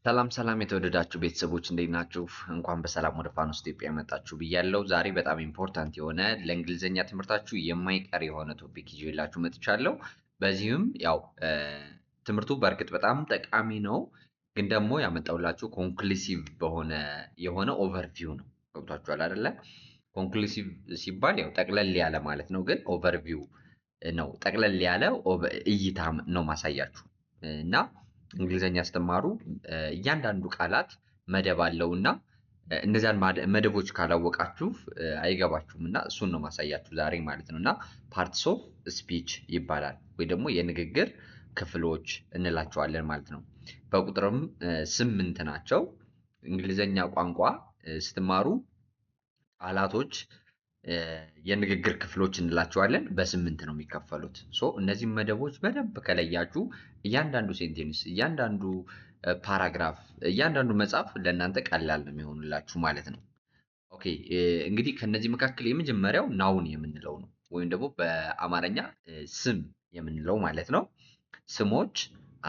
ሰላም ሰላም የተወደዳችሁ ቤተሰቦች እንዴት ናችሁ? እንኳን በሰላም ወደ ፋኖስ ኢትዮጵያ መጣችሁ ብያለሁ። ዛሬ በጣም ኢምፖርታንት የሆነ ለእንግሊዝኛ ትምህርታችሁ የማይቀር የሆነ ቶፒክ ይዤላችሁ መጥቻለሁ። በዚህም ያው ትምህርቱ በእርግጥ በጣም ጠቃሚ ነው፣ ግን ደግሞ ያመጣሁላችሁ ኮንክሉሲቭ የሆነ ኦቨርቪው ነው። ገብቷችኋል አይደለ? ኮንክሉሲቭ ሲባል ያው ጠቅለል ያለ ማለት ነው፣ ግን ኦቨርቪው ነው። ጠቅለል ያለ እይታ ነው ማሳያችሁ እና እንግሊዘኛ ስትማሩ እያንዳንዱ ቃላት መደብ አለውና እነዚያን መደቦች ካላወቃችሁ አይገባችሁም እና እሱን ነው ማሳያችሁ ዛሬ ማለት ነው። እና ፓርትስ ኦፍ ስፒች ይባላል ወይ ደግሞ የንግግር ክፍሎች እንላቸዋለን ማለት ነው። በቁጥርም 8 ናቸው። እንግሊዘኛ ቋንቋ ስትማሩ ቃላቶች የንግግር ክፍሎች እንላቸዋለን። በ8 ነው የሚከፈሉት። እነዚህ መደቦች በደንብ ከለያችሁ እያንዳንዱ ሴንቴንስ፣ እያንዳንዱ ፓራግራፍ፣ እያንዳንዱ መጽሐፍ ለእናንተ ቀላል ነው የሚሆኑላችሁ ማለት ነው። ኦኬ እንግዲህ ከነዚህ መካከል የመጀመሪያው ናውን የምንለው ነው፣ ወይም ደግሞ በአማርኛ ስም የምንለው ማለት ነው። ስሞች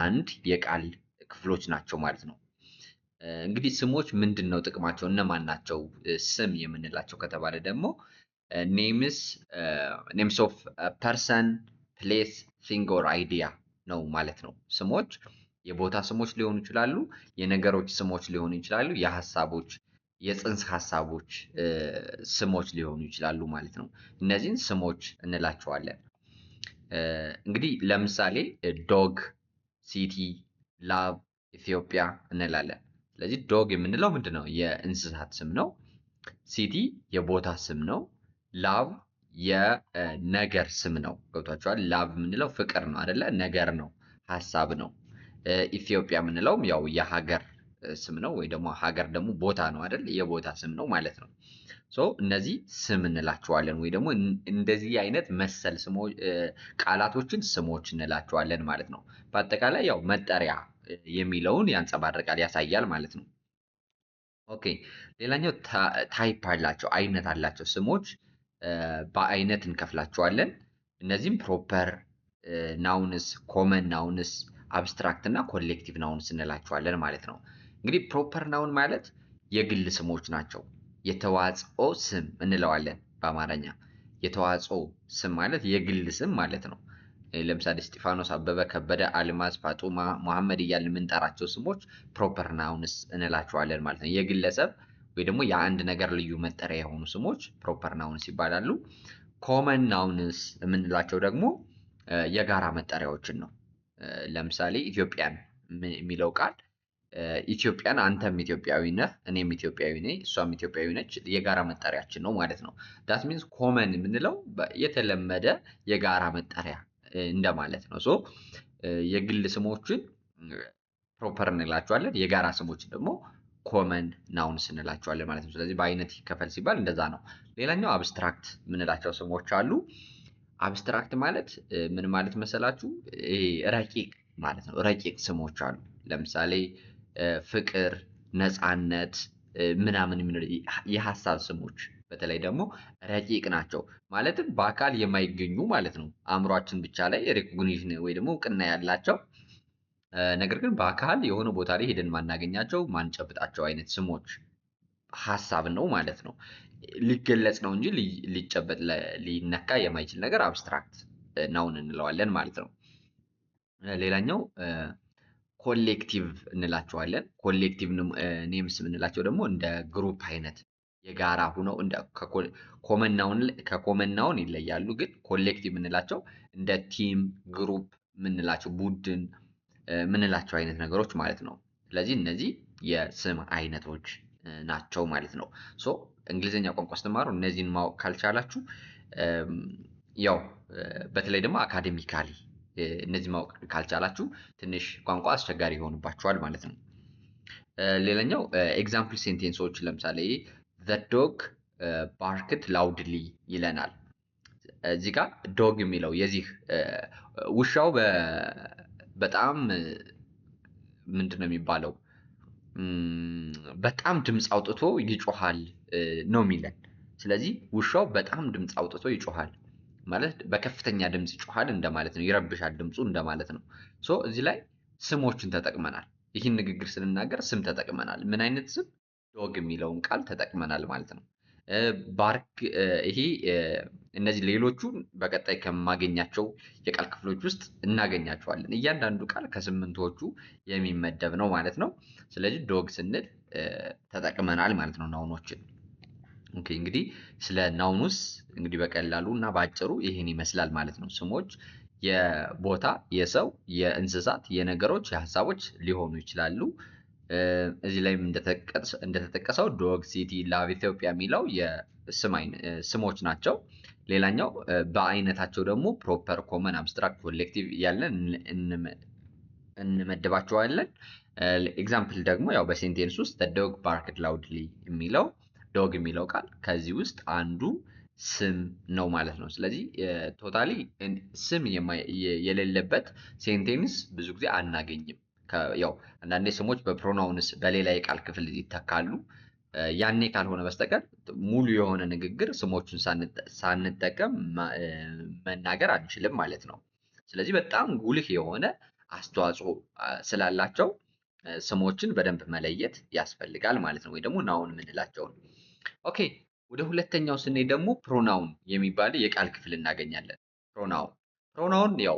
አንድ የቃል ክፍሎች ናቸው ማለት ነው። እንግዲህ ስሞች ምንድን ነው ጥቅማቸው? እነማን ናቸው ስም የምንላቸው ከተባለ ደግሞ ኔምስ ኦፍ ፐርሰን፣ ፕሌስ፣ ቲንግ ኦር አይዲያ ነው ማለት ነው። ስሞች የቦታ ስሞች ሊሆኑ ይችላሉ፣ የነገሮች ስሞች ሊሆኑ ይችላሉ፣ የሀሳቦች የጽንሰ ሀሳቦች ስሞች ሊሆኑ ይችላሉ ማለት ነው። እነዚህን ስሞች እንላቸዋለን። እንግዲህ ለምሳሌ ዶግ፣ ሲቲ፣ ላቭ፣ ኢትዮጵያ እንላለን። ስለዚህ ዶግ የምንለው ምንድን ነው? የእንስሳት ስም ነው። ሲቲ የቦታ ስም ነው። ላቭ የነገር ስም ነው። ገብቷችኋል? ላቭ የምንለው ፍቅር ነው አይደለ? ነገር ነው፣ ሀሳብ ነው። ኢትዮጵያ የምንለውም ያው የሀገር ስም ነው፣ ወይ ደግሞ ሀገር ደግሞ ቦታ ነው አይደል? የቦታ ስም ነው ማለት ነው። እነዚህ ስም እንላቸዋለን፣ ወይ ደግሞ እንደዚህ አይነት መሰል ቃላቶችን ስሞች እንላቸዋለን ማለት ነው። በአጠቃላይ ያው መጠሪያ የሚለውን ያንጸባርቃል፣ ያሳያል ማለት ነው። ኦኬ ሌላኛው ታይፕ አላቸው፣ አይነት አላቸው። ስሞች በአይነት እንከፍላቸዋለን። እነዚህም ፕሮፐር ናውንስ፣ ኮመን ናውንስ፣ አብስትራክት እና ኮሌክቲቭ ናውንስ እንላቸዋለን ማለት ነው። እንግዲህ ፕሮፐር ናውን ማለት የግል ስሞች ናቸው። የተዋጽኦ ስም እንለዋለን በአማርኛ። የተዋጽኦ ስም ማለት የግል ስም ማለት ነው። ለምሳሌ እስጢፋኖስ፣ አበበ፣ ከበደ፣ አልማዝ፣ ፋጡማ፣ መሐመድ እያልን የምንጠራቸው ስሞች ፕሮፐር ናውንስ እንላቸዋለን ማለት ነው። የግለሰብ ወይ ደግሞ የአንድ ነገር ልዩ መጠሪያ የሆኑ ስሞች ፕሮፐር ናውንስ ይባላሉ። ኮመን ናውንስ የምንላቸው ደግሞ የጋራ መጠሪያዎችን ነው። ለምሳሌ ኢትዮጵያን የሚለው ቃል ኢትዮጵያን፣ አንተም ኢትዮጵያዊ ነህ፣ እኔም ኢትዮጵያዊ ነኝ፣ እሷም ኢትዮጵያዊ ነች፣ የጋራ መጠሪያችን ነው ማለት ነው። ዳት ሚንስ ኮመን የምንለው የተለመደ የጋራ መጠሪያ እንደማለት ነው። የግል ስሞችን ፕሮፐር እንላቸዋለን፣ የጋራ ስሞችን ደግሞ ኮመን ናውንስ እንላቸዋለን ማለት ነው። ስለዚህ በአይነት ይከፈል ሲባል እንደዛ ነው። ሌላኛው አብስትራክት የምንላቸው ስሞች አሉ። አብስትራክት ማለት ምን ማለት መሰላችሁ? ረቂቅ ማለት ነው። ረቂቅ ስሞች አሉ። ለምሳሌ ፍቅር፣ ነፃነት ምናምን የሀሳብ ስሞች በተለይ ደግሞ ረቂቅ ናቸው። ማለትም በአካል የማይገኙ ማለት ነው። አእምሯችን ብቻ ላይ ሪኮግኒሽን ወይ ደግሞ እውቅና ያላቸው ነገር ግን በአካል የሆነ ቦታ ላይ ሄደን ማናገኛቸው ማንጨብጣቸው አይነት ስሞች ሀሳብ ነው ማለት ነው። ሊገለጽ ነው እንጂ ሊጨበጥ ሊነካ የማይችል ነገር አብስትራክት ናውን እንለዋለን ማለት ነው። ሌላኛው ኮሌክቲቭ እንላቸዋለን። ኮሌክቲቭ ኔምስ የምንላቸው ደግሞ እንደ ግሩፕ አይነት የጋራ ሁነው ከኮመን ናውን ይለያሉ። ግን ኮሌክቲቭ የምንላቸው እንደ ቲም፣ ግሩፕ የምንላቸው ቡድን የምንላቸው አይነት ነገሮች ማለት ነው። ስለዚህ እነዚህ የስም አይነቶች ናቸው ማለት ነው። እንግሊዝኛ ቋንቋ ስትማሩ እነዚህን ማወቅ ካልቻላችሁ ያው በተለይ ደግሞ አካዴሚካሊ እነዚህ ማወቅ ካልቻላችሁ ትንሽ ቋንቋ አስቸጋሪ ይሆንባችኋል ማለት ነው። ሌላኛው ኤግዛምፕል ሴንቴንሶች ለምሳሌ the dog barked loudly ይለናል። እዚህ ጋር ዶግ የሚለው የዚህ ውሻው በጣም ምንድነው የሚባለው? በጣም ድምፅ አውጥቶ ይጮሃል ነው የሚለን። ስለዚህ ውሻው በጣም ድምፅ አውጥቶ ይጮሃል ማለት በከፍተኛ ድምፅ ይጮሃል እንደማለት ነው። ይረብሻል ድምፁ እንደማለት ነው። እዚህ ላይ ስሞችን ተጠቅመናል። ይህን ንግግር ስንናገር ስም ተጠቅመናል። ምን አይነት ስም? ዶግ የሚለውን ቃል ተጠቅመናል ማለት ነው። ባርክ ይሄ እነዚህ ሌሎቹን በቀጣይ ከማገኛቸው የቃል ክፍሎች ውስጥ እናገኛቸዋለን። እያንዳንዱ ቃል ከስምንቶቹ የሚመደብ ነው ማለት ነው። ስለዚህ ዶግ ስንል ተጠቅመናል ማለት ነው ናውኖችን። ኦኬ እንግዲህ ስለ ናውኑስ እንግዲህ በቀላሉ እና በአጭሩ ይህን ይመስላል ማለት ነው። ስሞች የቦታ፣ የሰው፣ የእንስሳት፣ የነገሮች፣ የሀሳቦች ሊሆኑ ይችላሉ። እዚህ ላይም እንደተጠቀሰው ዶግ፣ ሲቲ፣ ላቭ፣ ኢትዮጵያ የሚለው ስሞች ናቸው። ሌላኛው በአይነታቸው ደግሞ ፕሮፐር፣ ኮመን፣ አብስትራክት፣ ኮሌክቲቭ እያለን እንመድባቸዋለን። ኤግዛምፕል ደግሞ ያው በሴንቴንስ ውስጥ ዶግ ባርክድ ላውድሊ የሚለው ዶግ የሚለው ቃል ከዚህ ውስጥ አንዱ ስም ነው ማለት ነው። ስለዚህ ቶታሊ ስም የሌለበት ሴንቴንስ ብዙ ጊዜ አናገኝም። ያው አንዳንዴ ስሞች በፕሮናውንስ በሌላ የቃል ክፍል ይተካሉ። ያኔ ካልሆነ በስተቀር ሙሉ የሆነ ንግግር ስሞቹን ሳንጠቀም መናገር አንችልም ማለት ነው። ስለዚህ በጣም ጉልህ የሆነ አስተዋጽኦ ስላላቸው ስሞችን በደንብ መለየት ያስፈልጋል ማለት ነው። ወይ ደግሞ ናውን የምንላቸውን። ኦኬ ወደ ሁለተኛው ስንሄድ ደግሞ ፕሮናውን የሚባል የቃል ክፍል እናገኛለን። ፕሮናውን ያው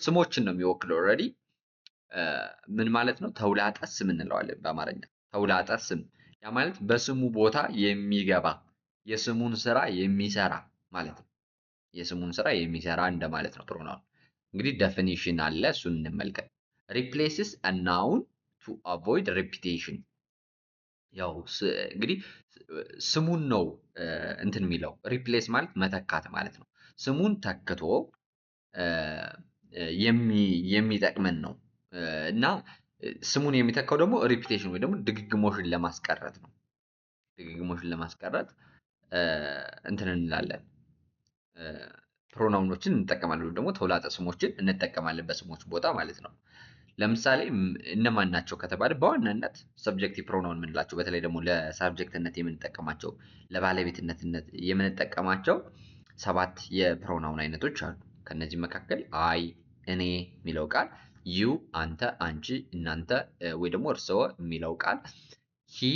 ስሞችን ነው የሚወክለው። ኦልሬዲ ምን ማለት ነው? ተውላጠ ስም እንለዋለን በአማርኛ። ተውላጠ ስም ያ ማለት በስሙ ቦታ የሚገባ የስሙን ስራ የሚሰራ ማለት ነው። የስሙን ስራ የሚሰራ እንደማለት ነው ፕሮናውን። እንግዲህ ዴፊኒሽን አለ፣ እሱን እንመልከት። ሪፕሌስስ አ ናውን ቱ አቮይድ ሪፒቴሽን። ያው እንግዲህ ስሙን ነው እንትን የሚለው። ሪፕሌስ ማለት መተካት ማለት ነው። ስሙን ተክቶ የሚጠቅመን ነው እና ስሙን የሚተካው ደግሞ ሪፒቴሽን ወይ ደግሞ ድግግሞሽን ለማስቀረት ነው። ድግግሞሽን ለማስቀረት እንትን እንላለን፣ ፕሮናውኖችን እንጠቀማለን ወይም ደግሞ ተውላጠ ስሞችን እንጠቀማለን በስሞች ቦታ ማለት ነው። ለምሳሌ እነማን ናቸው ከተባለ በዋናነት ሰብጀክቲቭ ፕሮናውን የምንላቸው በተለይ ደግሞ ለሳብጀክትነት የምንጠቀማቸው ለባለቤትነት የምንጠቀማቸው 7 የፕሮናውን አይነቶች አሉ። ከነዚህ መካከል አይ፣ እኔ የሚለው ቃል፣ ዩ አንተ፣ አንቺ፣ እናንተ ወይ ደግሞ እርስዎ የሚለው ቃል፣ ሂ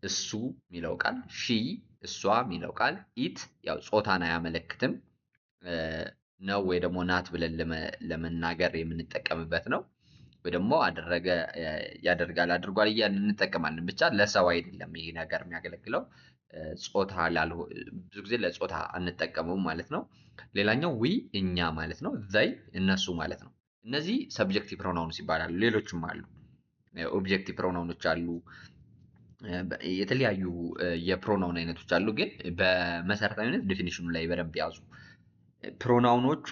እሱ የሚለው ቃል፣ ሺ እሷ የሚለው ቃል፣ ኢት ያው ጾታን አያመለክትም ነው ወይ ደግሞ ናት ብለን ለመናገር የምንጠቀምበት ነው። ወይ ደግሞ አደረገ፣ ያደርጋል፣ አድርጓል እያልን እንጠቀማለን። ብቻ ለሰው አይደለም ይሄ ነገር የሚያገለግለው። ጾታ ብዙ ጊዜ ለጾታ አንጠቀመውም ማለት ነው። ሌላኛው ዊ እኛ ማለት ነው። ዘይ እነሱ ማለት ነው። እነዚህ ሰብጀክቲቭ ፕሮናውንስ ይባላሉ። ሌሎችም አሉ፣ ኦብጀክቲቭ ፕሮናውኖች አሉ፣ የተለያዩ የፕሮናውን አይነቶች አሉ። ግን በመሰረታዊነት ዴፊኒሽኑ ላይ በደንብ ያዙ። ፕሮናውኖቹ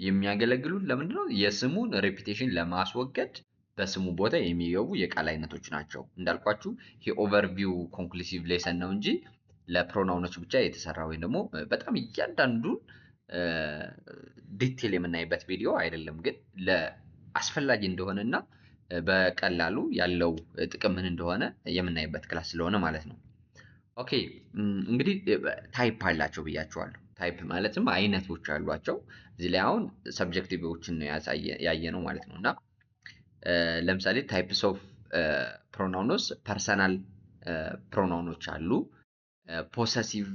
የሚያገለግሉት ለምንድነው? የስሙን ሬፒቴሽን ለማስወገድ በስሙ ቦታ የሚገቡ የቃል አይነቶች ናቸው። እንዳልኳችሁ ይሄ ኦቨርቪው ኮንክሉሲቭ ሌሰን ነው እንጂ ለፕሮናውኖች ብቻ የተሰራ ወይም ደግሞ በጣም እያንዳንዱን ዲቴል የምናይበት ቪዲዮ አይደለም። ግን ለአስፈላጊ እንደሆነና በቀላሉ ያለው ጥቅም ምን እንደሆነ የምናይበት ክላስ ስለሆነ ማለት ነው። ኦኬ እንግዲህ ታይፕ አላቸው ብያቸዋለሁ። ታይፕ ማለትም አይነቶች አሏቸው። እዚህ ላይ አሁን ሰብጀክቲቮችን ነው ያየ ነው ማለት ነው። እና ለምሳሌ ታይፕስ ኦፍ ፕሮናውኖስ ፐርሰናል ፕሮናውኖች አሉ፣ ፖሰሲቭ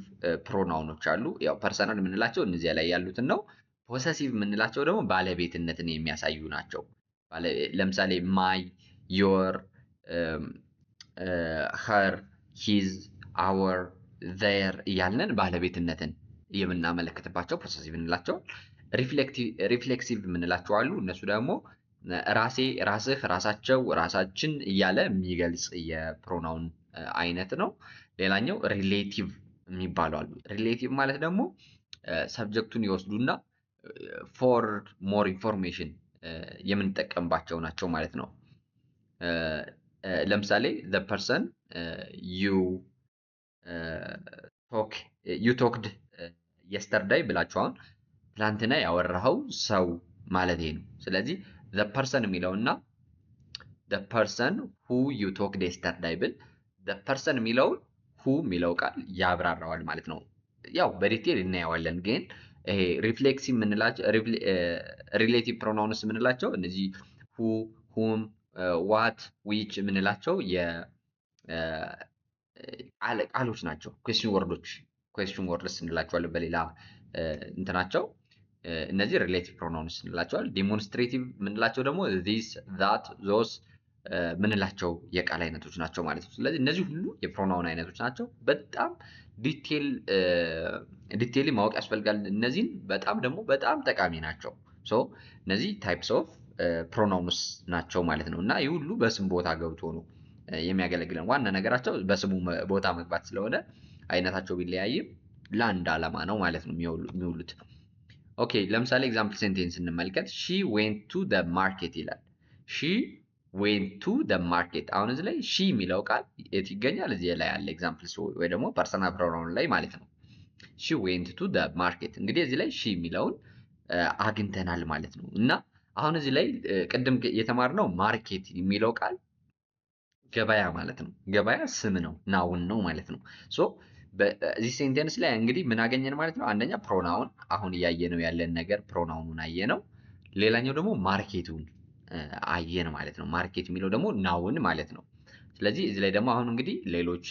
ፕሮናውኖች አሉ። ያው ፐርሰናል የምንላቸው እነዚያ ላይ ያሉትን ነው። ፖሰሲቭ የምንላቸው ደግሞ ባለቤትነትን የሚያሳዩ ናቸው። ለምሳሌ ማይ፣ ዮር፣ ኸር፣ ሂዝ፣ አወር፣ ዘር እያልን ባለቤትነትን የምናመለክትባቸው ፖሰሲቭ እንላቸው። ሪፍሌክሲቭ የምንላቸው አሉ። እነሱ ደግሞ ራሴ፣ ራስህ፣ ራሳቸው፣ ራሳችን እያለ የሚገልጽ የፕሮናውን አይነት ነው። ሌላኛው ሪሌቲቭ የሚባሉ አሉ። ሪሌቲቭ ማለት ደግሞ ሰብጀክቱን ይወስዱና ፎር ሞር ኢንፎርሜሽን የምንጠቀምባቸው ናቸው ማለት ነው። ለምሳሌ the person you ቶክድ yesterday ብላችሁ አሁን ትላንትና ያወራኸው ሰው ማለት ነው። ስለዚህ the person የሚለውና the person who you talked yesterday ብል the person የሚለውን who የሚለው ቃል ያብራራዋል ማለት ነው። ያው በዲቴል እናየዋለን። ግን ይሄ ሪፍሌክሲቭ የምንላቸው ሪሌቲቭ ፕሮናውንስ የምንላቸው እነዚህ who፣ whom፣ ዋት ዊች የምንላቸው ቃሎች ናቸው። ኩዌስችን ወርዶች እንላቸዋለን በሌላ እንትናቸው። እነዚህ ሪሌቲቭ ፕሮናውንስ እንላቸዋለን። ዲሞንስትሬቲቭ የምንላቸው ደግሞ ዚስ ዛት ዞስ ምንላቸው የቃል አይነቶች ናቸው ማለት ነው። ስለዚህ እነዚህ ሁሉ የፕሮናውን አይነቶች ናቸው። በጣም ዲቴይሊ ማወቅ ያስፈልጋል። እነዚህን በጣም ጠቃሚ ናቸው። እነዚህ ታይፕስ ኦፍ ፕሮናውንስ ናቸው ማለት ነው። እና ይህ ሁሉ በስም ቦታ ገብቶ ነው የሚያገለግለን። ዋና ነገራቸው በስሙ ቦታ መግባት ስለሆነ አይነታቸው ቢለያይም ለአንድ ዓላማ ነው ማለት ነው የሚውሉት። ኦኬ ለምሳሌ ኤግዛምፕል ሴንቴንስ እንመልከት። ሺ ዌንት ቱ ደ ማርኬት ይላል። ሺ ዌንት ቱ ደ ማርኬት። አሁን እዚህ ላይ ሺ የሚለው ቃል የት ይገኛል? እዚህ ላይ ያለ ኤግዛምፕል ወይ ደግሞ ፐርሰናል ፕሮናውን ላይ ማለት ነው። ሺ ዌንት ቱ ደ ማርኬት። እንግዲህ እዚህ ላይ ሺ የሚለውን አግኝተናል ማለት ነው። እና አሁን እዚህ ላይ ቅድም የተማርነው ማርኬት የሚለው ቃል ገበያ ማለት ነው። ገበያ ስም ነው፣ ናውን ነው ማለት ነው። በዚህ ሴንቴንስ ላይ እንግዲህ ምን አገኘን ማለት ነው? አንደኛ ፕሮናውን፣ አሁን እያየነው ያለን ነገር ፕሮናውኑን አየነው። ሌላኛው ደግሞ ማርኬቱን አየን ማለት ነው። ማርኬት የሚለው ደግሞ ናውን ማለት ነው። ስለዚህ እዚህ ላይ ደግሞ አሁን እንግዲህ ሌሎች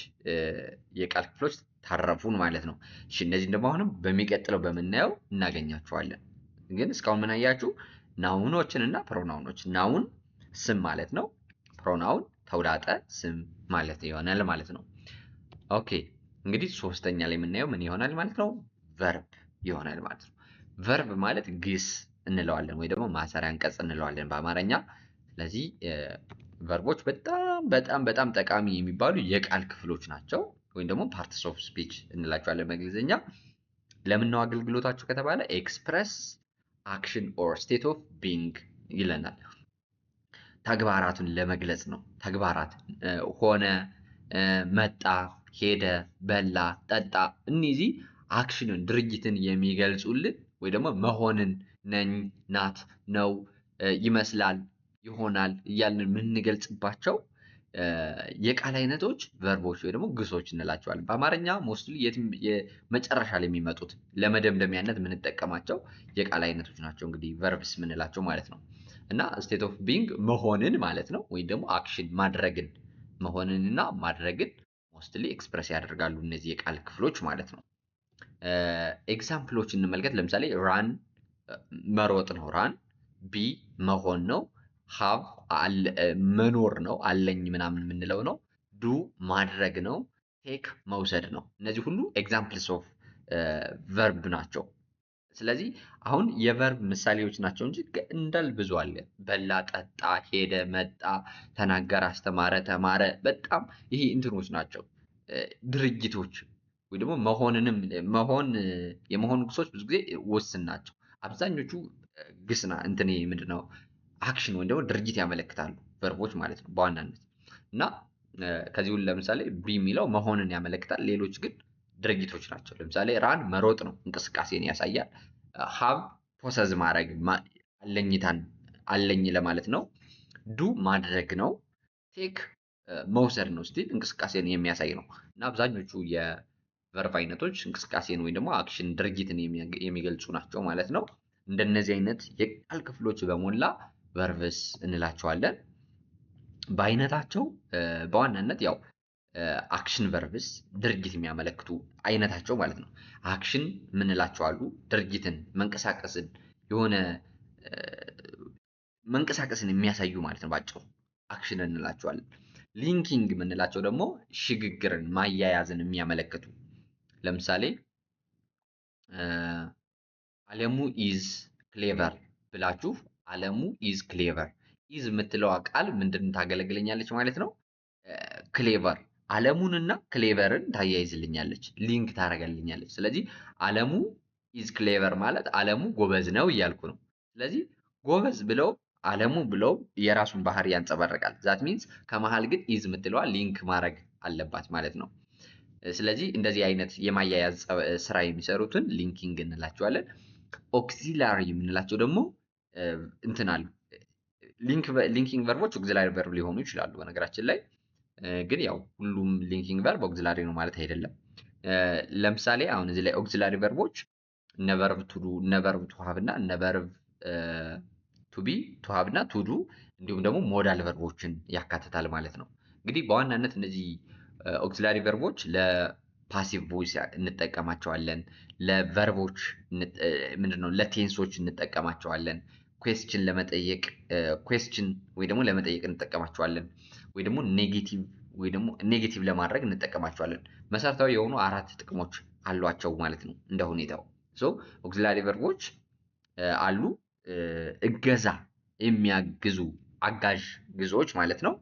የቃል ክፍሎች ታረፉን ማለት ነው። እሺ እነዚህን ደግሞ አሁንም በሚቀጥለው በምናየው እናገኛቸዋለን። ግን እስካሁን ምን አያችሁ? ናውኖችን እና ፕሮናውኖች። ናውን ስም ማለት ነው። ፕሮናውን ተውላጠ ስም ማለት ይሆናል ማለት ነው። ኦኬ እንግዲህ ሶስተኛ ላይ የምናየው ምን ይሆናል ማለት ነው? ቨርብ ይሆናል ማለት ነው። ቨርብ ማለት ግስ እንለዋለን ወይ ደግሞ ማሰሪያ አንቀጽ እንለዋለን በአማርኛ። ስለዚህ ቨርቦች በጣም ጠቃሚ የሚባሉ የቃል ክፍሎች ናቸው፣ ወይም ደግሞ ፓርትስ ኦፍ ስፒች እንላቸዋለን በእንግሊዝኛ። ለምን ነው አገልግሎታቸው ከተባለ ኤክስፕረስ አክሽን ኦር ስቴት ኦፍ ቢንግ ይለናል። ተግባራቱን ለመግለጽ ነው። ተግባራት ሆነ፣ መጣ፣ ሄደ፣ በላ፣ ጠጣ፣ እነዚህ አክሽንን ድርጊትን የሚገልጹልን ወይ ደግሞ መሆንን ነኝ፣ ናት፣ ነው፣ ይመስላል፣ ይሆናል እያልን የምንገልጽባቸው የቃል አይነቶች ቨርቦች ወይ ደግሞ ግሶች እንላቸዋለን። በአማርኛ ሞስትሊ መጨረሻ ላይ የሚመጡት ለመደምደሚያነት የምንጠቀማቸው የቃል አይነቶች ናቸው እንግዲህ ቨርብስ የምንላቸው ማለት ነው። እና ስቴት ኦፍ ቢንግ መሆንን ማለት ነው፣ ወይም ደግሞ አክሽን ማድረግን፣ መሆንንና ማድረግን ሞስትሊ ኤክስፕረስ ያደርጋሉ እነዚህ የቃል ክፍሎች ማለት ነው። ኤግዛምፕሎች እንመልከት። ለምሳሌ ራን መሮጥ ነው፣ ራን። ቢ መሆን ነው፣ ሃቭ መኖር ነው፣ አለኝ ምናምን የምንለው ነው። ዱ ማድረግ ነው፣ ቴክ መውሰድ ነው። እነዚህ ሁሉ ኤግዛምፕልስ ኦፍ ቨርብ ናቸው። ስለዚህ አሁን የቨርብ ምሳሌዎች ናቸው እንጂ እንዳል ብዙ አለ። በላ፣ ጠጣ፣ ሄደ፣ መጣ፣ ተናገረ፣ አስተማረ፣ ተማረ። በጣም ይሄ እንትኖች ናቸው ድርጊቶች ወይ ደግሞ የመሆን ግሶች ብዙ ጊዜ ውስን ናቸው። አብዛኞቹ ግስና እንትን ምንድነው አክሽን ወይም ደግሞ ድርጊት ያመለክታሉ ቨርቦች ማለት ነው በዋናነት። እና ከዚህ ሁሉ ለምሳሌ ቢ የሚለው መሆንን ያመለክታል። ሌሎች ግን ድርጊቶች ናቸው። ለምሳሌ ራን መሮጥ ነው፣ እንቅስቃሴን ያሳያል። ሃቭ ፖሰዝ ማድረግ አለኝታን አለኝ ለማለት ነው። ዱ ማድረግ ነው። ቴክ መውሰድ ነው፣ ስቲል እንቅስቃሴን የሚያሳይ ነው። እና አብዛኞቹ የቨርብ አይነቶች እንቅስቃሴን ወይም ደግሞ አክሽን ድርጊትን የሚገልጹ ናቸው ማለት ነው። እንደነዚህ አይነት የቃል ክፍሎች በሞላ ቨርብስ እንላቸዋለን። በአይነታቸው በዋናነት ያው አክሽን ቨርብስ ድርጊት የሚያመለክቱ አይነታቸው ማለት ነው። አክሽን የምንላቸው አሉ፣ ድርጊትን መንቀሳቀስን መንቀሳቀስን የሚያሳዩ ማለት ነው። ባጭሩ አክሽን እንላቸዋለን። ሊንኪንግ የምንላቸው ደግሞ ሽግግርን ማያያዝን የሚያመለክቱ። ለምሳሌ አለሙ ኢዝ ክሌቨር ብላችሁ አለሙ ኢዝ ክሌቨር። ኢዝ የምትለዋ ቃል ምንድን ታገለግለኛለች ማለት ነው? ክሌቨር አለሙንና ክሌቨርን ታያይዝልኛለች፣ ሊንክ ታደርገልኛለች። ስለዚህ አለሙ ኢዝ ክሌቨር ማለት አለሙ ጎበዝ ነው እያልኩ ነው። ስለዚህ ጎበዝ ብለው አለሙ ብለው የራሱን ባህሪ ያንጸባርቃል። ዛት ሚንስ ከመሃል ግን ኢዝ የምትለዋ ሊንክ ማድረግ አለባት ማለት ነው። ስለዚህ እንደዚህ አይነት የማያያዝ ስራ የሚሰሩትን ሊንኪንግ እንላቸዋለን። ኦክሲላሪ የምንላቸው ደግሞ እንትናል ሊንኪንግ ቨርቦች ኦክሲላሪ ቨርብ ሊሆኑ ይችላሉ። በነገራችን ላይ ግን ያው ሁሉም ሊንኪንግ ቨርብ ኦክሲላሪ ነው ማለት አይደለም። ለምሳሌ አሁን እዚህ ላይ ኦክሲላሪ ቨርቦች እነ ቨርብ ቱ ዱ፣ እነ ቨርብ ቱ ሃቭ እና እነ ቨርብ ቱ ቱ ቢ፣ ቱ ሃቭ እና ቱ ዱ እንዲሁም ደግሞ ሞዳል ቨርቦችን ያካትታል ማለት ነው። እንግዲህ በዋናነት እነዚህ ኦክሲላሪ ቨርቦች ለፓሲቭ ቮይስ እንጠቀማቸዋለን፣ ለቨርቦች ምንድነው ለቴንሶች እንጠቀማቸዋለን፣ ኩዌስችን ለመጠየቅ ኩዌስችን ወይ ደግሞ ለመጠየቅ እንጠቀማቸዋለን፣ ወይ ደግሞ ኔጌቲቭ ለማድረግ እንጠቀማቸዋለን። መሰረታዊ የሆኑ 4 ጥቅሞች አሏቸው ማለት ነው እንደ ሁኔታው። ሶ ኦክሲላሪ ቨርቦች አሉ እገዛ የሚያግዙ አጋዥ ግሶች ማለት ነው።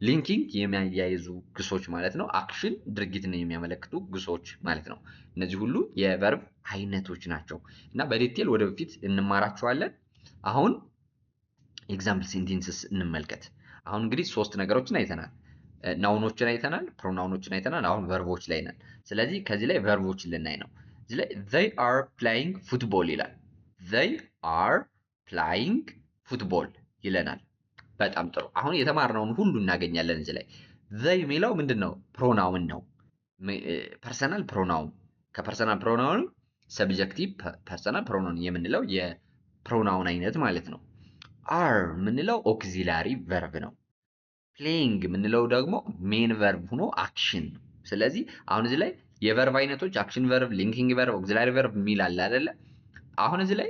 ሊንኪንግ የሚያያይዙ ግሶች ማለት ነው። አክሽን ድርጊትን የሚያመለክቱ ግሶች ማለት ነው። እነዚህ ሁሉ የቨርብ አይነቶች ናቸው እና በዲቴል ወደፊት እንማራቸዋለን። አሁን ኤግዛምፕል ሴንቴንስስ እንመልከት። አሁን እንግዲህ 3 ነገሮችን አይተናል። ናውኖችን አይተናል፣ ፕሮናውኖችን አይተናል። አሁን ቨርቦች ላይ ነን። ስለዚህ ከዚህ ላይ ቨርቦችን ልናይ ነው። እዚህ ላይ they are playing football ይላል። they are playing football ይለናል። በጣም ጥሩ። አሁን የተማርነውን ሁሉ እናገኛለን እዚህ ላይ። they የሚለው ምንድነው? ፕሮናውን ነው። ፐርሰናል ፕሮናውን። ከፐርሰናል ፕሮናውን ሰብጀክቲቭ ፐርሰናል ፕሮናውን የምንለው የፕሮናውን አይነት ማለት ነው። are የምንለው ኦክሲላሪ ቨርብ ነው። ፕሌይንግ የምንለው ደግሞ ሜን ቨርብ ሆኖ አክሽን ነው። ስለዚህ አሁን እዚህ ላይ የቨርብ አይነቶች አክሽን ቨርብ፣ ሊንኪንግ ቨርብ፣ ኦክሲላሪ ቨርብ የሚል አለ አይደለ? አሁን እዚህ ላይ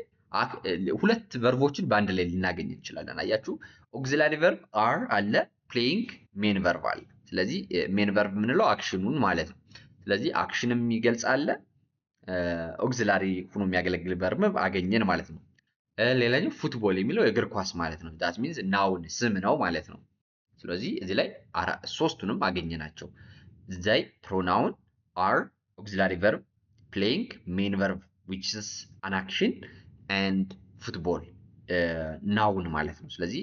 2 ቨርቦችን በአንድ ላይ ልናገኝ እንችላለን። አያችሁ፣ ኦክሲላሪ ቨርብ አር አለ፣ ፕሌይንግ ሜን ቨርብ አለ። ስለዚህ ሜን ቨርብ የምንለው አክሽኑን ማለት ነው። ስለዚህ አክሽንም ይገልጻል፣ ኦክሲላሪ ሆኖ የሚያገለግል ቨርብ አገኘን ማለት ነው። ሌላኛው ፉትቦል የሚለው የእግር ኳስ ማለት ነው። ዳት ሚንስ ናውን ስም ነው ማለት ነው። ስለዚህ እዚህ ላይ 3ቱንም አገኘናቸው። ዘይ ፕሮናውን፣ አር ኦክሲላሪ ቨርብ፣ ፕሌይንግ ሜን ቨርብ which is an action and football ናውን ማለት ነው። ስለዚህ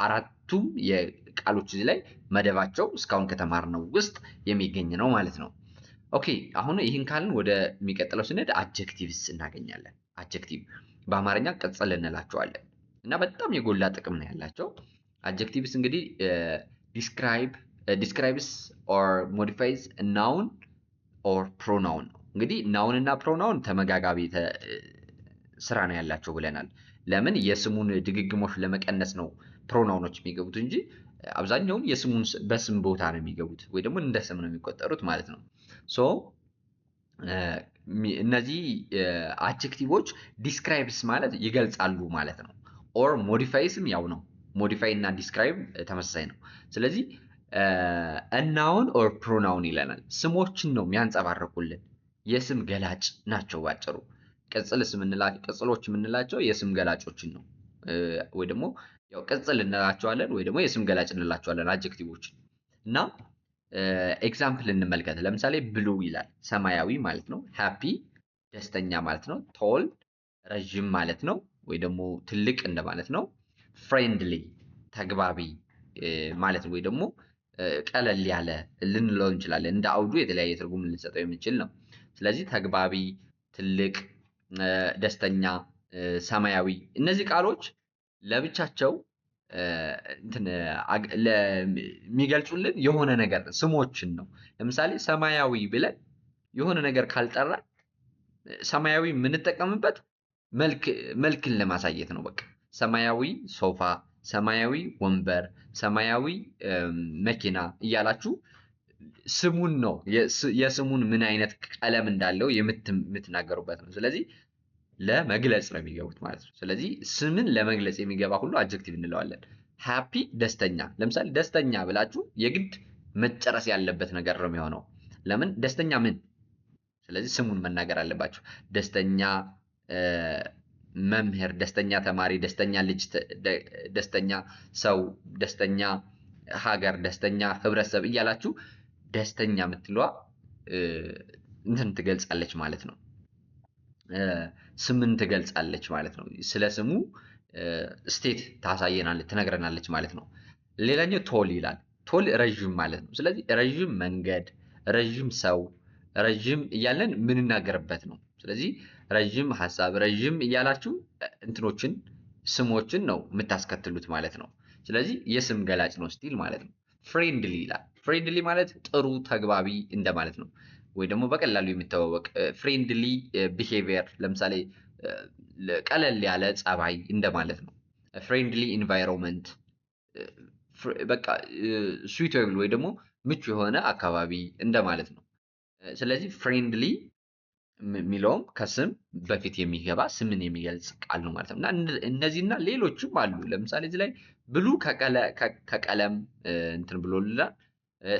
4ቱም የቃሎች እዚህ ላይ መደባቸው እስካሁን ከተማርነው ውስጥ የሚገኝ ነው ማለት ነው። ኦኬ አሁን ይህን ካልን ወደ የሚቀጥለው ስንሄድ አጀክቲቭስ እናገኛለን። አጀክቲቭ በአማርኛ ቅጽል እንላቸዋለን እና በጣም የጎላ ጥቅም ነው ያላቸው። አጀክቲቭስ እንግዲህ ዲስክራይብስ ኦር ሞዲፋይዝ ናውን ኦር ፕሮናውን ነው። እንግዲህ ናውን እና ፕሮናውን ተመጋጋቢ ስራ ነው ያላቸው ብለናል። ለምን? የስሙን ድግግሞሽ ለመቀነስ ነው ፕሮናውኖች የሚገቡት እንጂ አብዛኛውን የስሙን በስም ቦታ ነው የሚገቡት ወይ ደግሞ እንደ ስም ነው የሚቆጠሩት ማለት ነው። ሶ እነዚህ አጀክቲቮች ዲስክራይብስ ማለት ይገልጻሉ ማለት ነው። ኦር ሞዲፋይስም ያው ነው። ሞዲፋይ እና ዲስክራይብ ተመሳሳይ ነው። ስለዚህ ናውን ኦር ፕሮናውን ይለናል። ስሞችን ነው የሚያንጸባርቁልን፣ የስም ገላጭ ናቸው ባጭሩ። ቅጽሎች የምንላቸው የስም ገላጮችን ነው ወይ ደግሞ ያው ቅጽል እንላቸዋለን ወይ ደግሞ የስም ገላጭ እንላቸዋለን አጀክቲቮችን። እና ኤግዛምፕል እንመልከት። ለምሳሌ ብሉ ይላል ሰማያዊ ማለት ነው። ሃፒ ደስተኛ ማለት ነው። ቶል ረዥም ማለት ነው ወይ ደግሞ ትልቅ እንደማለት ነው። ፍሬንድሊ ተግባቢ ማለት ወይ ደግሞ ቀለል ያለ ልንለው እንችላለን። እንደ አውዱ የተለያየ ትርጉም ልንሰጠው የምንችል ነው። ስለዚህ ተግባቢ፣ ትልቅ፣ ደስተኛ፣ ሰማያዊ እነዚህ ቃሎች ለብቻቸው የሚገልጹልን የሆነ ነገር ስሞችን ነው። ለምሳሌ ሰማያዊ ብለን የሆነ ነገር ካልጠራን ሰማያዊ የምንጠቀምበት መልክን ለማሳየት ነው። በቃ ሰማያዊ ሶፋ፣ ሰማያዊ ወንበር፣ ሰማያዊ መኪና እያላችሁ ስሙን ነው የስሙን ምን አይነት ቀለም እንዳለው የምትናገሩበት ነው። ስለዚህ ለመግለጽ ነው የሚገቡት ማለት ነው። ስለዚህ ስምን ለመግለጽ የሚገባ ሁሉ አጀክቲቭ እንለዋለን። ሃፒ ደስተኛ። ለምሳሌ ደስተኛ ብላችሁ የግድ መጨረስ ያለበት ነገር ነው የሚሆነው። ለምን? ደስተኛ ምን? ስለዚህ ስሙን መናገር አለባችሁ። ደስተኛ መምህር፣ ደስተኛ ተማሪ፣ ደስተኛ ልጅ፣ ደስተኛ ሰው፣ ደስተኛ ሀገር፣ ደስተኛ ህብረተሰብ እያላችሁ ደስተኛ የምትለዋ እንትን ትገልጻለች ማለት ነው። ስምን ትገልጻለች ማለት ነው። ስለ ስሙ ስቴት ታሳየናለች፣ ትነግረናለች ማለት ነው። ሌላኛው ቶል ይላል። ቶል ረዥም ማለት ነው። ስለዚህ ረዥም መንገድ፣ ረዥም ሰው፣ ረዥም እያለን የምንናገርበት ነው። ስለዚህ ረዥም ሀሳብ፣ ረዥም እያላችሁ እንትኖችን ስሞችን ነው የምታስከትሉት ማለት ነው። ስለዚህ የስም ገላጭ ነው ስቲል ማለት ነው። ፍሬንድሊ ይላል። ፍሬንድሊ ማለት ጥሩ ተግባቢ እንደማለት ነው፣ ወይ ደግሞ በቀላሉ የሚተዋወቅ ፍሬንድሊ ቢሄቪየር። ለምሳሌ ቀለል ያለ ጸባይ እንደማለት ነው። ፍሬንድሊ ኢንቫይሮንመንት በቃ ስዊቴብል ወይ ደግሞ ምቹ የሆነ አካባቢ እንደማለት ነው። ስለዚህ ፍሬንድሊ የሚለውም ከስም በፊት የሚገባ ስምን የሚገልጽ ቃል ነው ማለት ነው። እና እነዚህና ሌሎችም አሉ። ለምሳሌ እዚህ ላይ ብሉ ከቀለም እንትን ብሎልናል።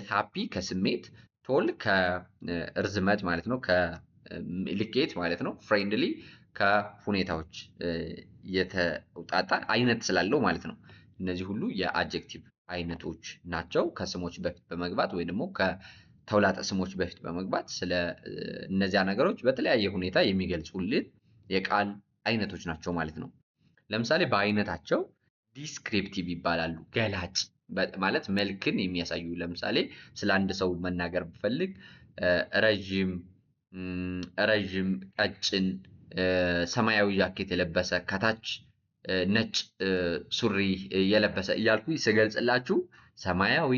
ሃፒ ከስሜት፣ ቶል ከርዝመት ማለት ነው፣ ከልኬት ማለት ነው። ፍሬንድሊ ከሁኔታዎች የተውጣጣ አይነት ስላለው ማለት ነው። እነዚህ ሁሉ የአጀክቲቭ አይነቶች ናቸው። ከስሞች በፊት በመግባት ወይ ደግሞ ከተውላጠ ስሞች በፊት በመግባት ስለ እነዚያ ነገሮች በተለያየ ሁኔታ የሚገልጹልን የቃል አይነቶች ናቸው ማለት ነው። ለምሳሌ በአይነታቸው ዲስክሪፕቲቭ ይባላሉ። ገላጭ ማለት መልክን የሚያሳዩ። ለምሳሌ ስለ አንድ ሰው መናገር ብፈልግ ረዥም፣ ቀጭን፣ ሰማያዊ ጃኬት የለበሰ ከታች ነጭ ሱሪ የለበሰ እያልኩኝ ስገልጽላችሁ ሰማያዊ፣